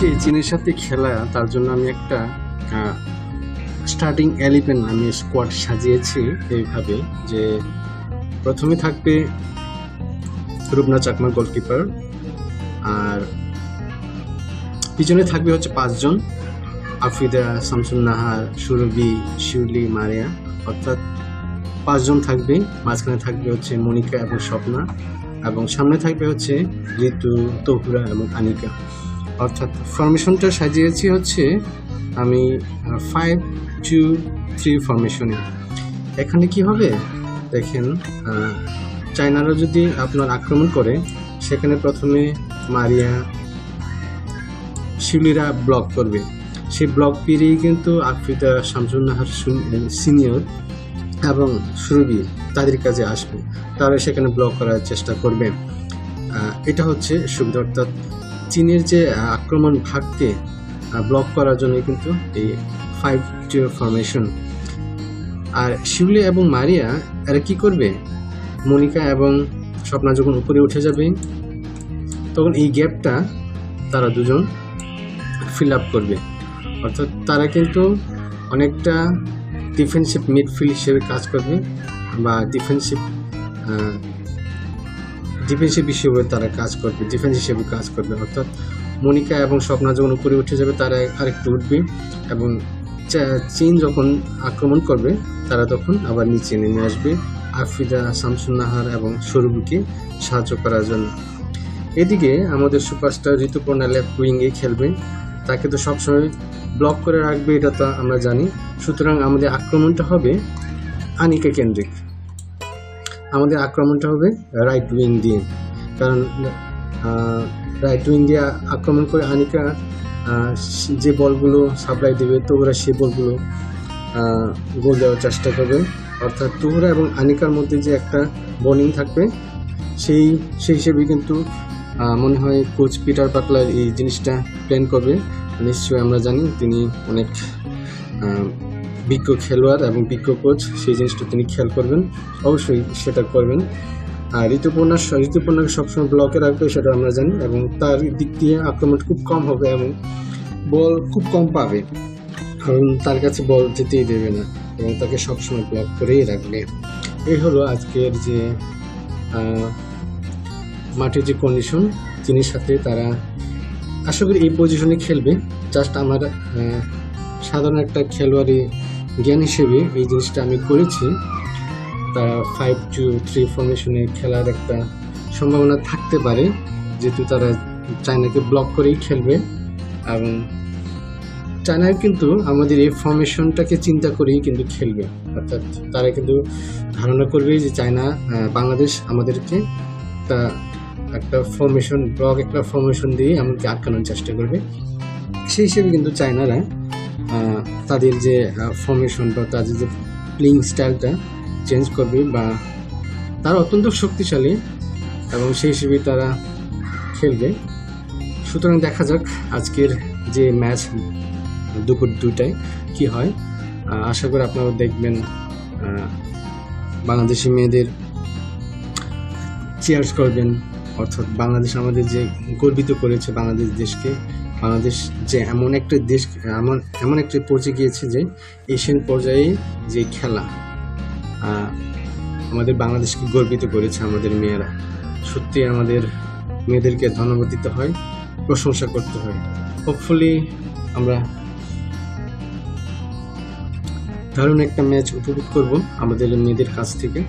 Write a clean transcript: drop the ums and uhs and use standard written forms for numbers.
যে চীনের সাথে খেলা, তার জন্য আমি একটা স্টার্টিং 11 আমি স্কোয়াড সাজিয়েছি এইভাবে যে প্রথমে থাকবে রুবনা চাকমা গোলকিপার, আর পিছনে থাকবে হচ্ছে 5 জন, আফিদা, শামসুন নাহার, সুরভি, শিউলি, মারিয়া, অর্থাৎ 5 জন থাকবে। মাঝখানে থাকবে হচ্ছে মনিকা এবং স্বপ্না, এবং সামনে থাকবে হচ্ছে ঋতু, তহুরা এবং আনিকা। অর্থাৎ ফরমেশনটা সাজিয়েছি হচ্ছে আমি 5-2-3 ফরমেশনে। এখানে কি হবে দেখেন, চায়নারা যদি আপনার আক্রমণ করে, সেখানে প্রথমে মারিয়া, শিউলিরা ব্লক করবে। সেই ব্লক পেরিয়ে কিন্তু আফিদা, শামসুন নাহার সিনিয়র এবং সুরভি তাদের কাছে আসবে, তারা সেখানে ব্লক করার চেষ্টা করবে। এটা হচ্ছে সুবিধা, অর্থাৎ চীনের যে আক্রমণ ভাগকে ব্লক করার জন্য কিন্তু এই 5-2 ফরমেশন। আর শিউলি এবং মারিয়া এরা কি করবে, মনিকা এবং স্বপ্না যখন উপরে উঠে যাবে, তখন এই গ্যাপটা তারা দুজন ফিল আপ করবে। অর্থাৎ তারা কিন্তু অনেকটা ডিফেন্সিভ মিডফিল্ড হিসেবে কাজ করবে, বা ডিফেন্সিভ হিসেবে তারা কাজ করবে, ডিফেন্স হিসেবে কাজ করবে। অর্থাৎ মনিকা এবং স্বপ্না যখন উপরে উঠে যাবে, তারা আরেকটু উঠবে, এবং চীন যখন আক্রমণ করবে, তারা তখন আবার নিচে নেমে আসবে আফিদা, শামসুন নাহার এবং সৌরভকে সাহায্য করার জন্য। এদিকে আমাদের সুপারস্টার ঋতুপর্ণা লেফট উইংয়ে খেলবে, তাকে তো সবসময় ব্লক করে রাখবে, এটা তো আমরা জানি। সুতরাং আমাদের আক্রমণটা হবে আনিকা কেন্দ্রিক, আমাদের আক্রমণটা হবে রাইট উইং দিয়ে, কারণ রাইট উইং দিয়ে আক্রমণ করে আনিকা যে বলগুলো সাপ্লাই দেবে, তোহরা সেই বলগুলো গোল দেওয়ার চেষ্টা করবে। অর্থাৎ তোহরা এবং আনিকার মধ্যে যে একটা বোলিং থাকবে, সেই হিসেবে কিন্তু মনে হয় কোচ পিটার বাটলার এই জিনিসটা প্ল্যান করবে। নিশ্চয়ই আমরা জানি তিনি অনেক বিজ্ঞ খেলোয়াড় এবং বিজ্ঞ কোচ, সেই জিনিসটা তিনি খেয়াল করবেন, অবশ্যই সেটা করবেন। আর ঋতুপর্ণাকে সবসময় ব্লকে রাখবে, সেটা আমরা জানি, এবং তার দিক দিয়ে আক্রমণ খুব কম হবে এবং বল খুব কম পাবে, কারণ তার কাছে বল যেতেই দেবে না এবং তাকে সবসময় ব্লক করেই রাখবে। এই হলো আজকের যে মাঠের যে কন্ডিশন, চীনের সাথে তারা আশা করি এই পজিশনে খেলবে। জাস্ট আমার সাধারণ একটা খেলোয়াড়ি জ্ঞান হিসেবে এই জিনিসটা আমি করেছি। তারা 5-2-3 ফরমেশনে খেলার একটা সম্ভাবনা থাকতে পারে, যেহেতু তারা চায়নাকে ব্লক করেই খেলবে, এবং চায়নার কিন্তু আমাদের এই ফরমেশনটাকে চিন্তা করেই কিন্তু খেলবে। অর্থাৎ তারা কিন্তু ধারণা করবে যে চায়না, বাংলাদেশ আমাদেরকে একটা ফরমেশন, ব্লক একটা ফরমেশন দিয়ে আমাকে আটকানোর চেষ্টা করবে। সেই হিসেবে কিন্তু চায়নারা তাদের যে ফরমেশন বা তাদের যে প্লেইং স্টাইলটা চেঞ্জ করবে, বা তারা অত্যন্ত শক্তিশালী এবং সেই হিসেবে তারা খেলবে। সুতরাং দেখা যাক আজকের যে ম্যাচ দুপুর 2টায় কি হয়। আশা করি আপনারা দেখবেন, বাংলাদেশি মেয়েদের চিয়ার্স করবেন। অর্থাৎ বাংলাদেশ আমাদের যে গর্বিত করেছে বাংলাদেশ দেশকে, বাংলাদেশ যে এমন একটা দেশ, এমন একটা পর্যায়ে গিয়েছে যে এশিয়ান পর্যায়ে যে খেলা, আমাদের বাংলাদেশকে গর্বিত করেছে আমাদের মেয়েরা। সত্যি আমাদের মেয়েদেরকে ধন্যবাদ দিতে হয়, প্রশংসা করতে হয়। হোপফুলি আমরা দারুণ একটা ম্যাচ উপভোগ করব আমাদের মেয়েদের কাছ থেকে।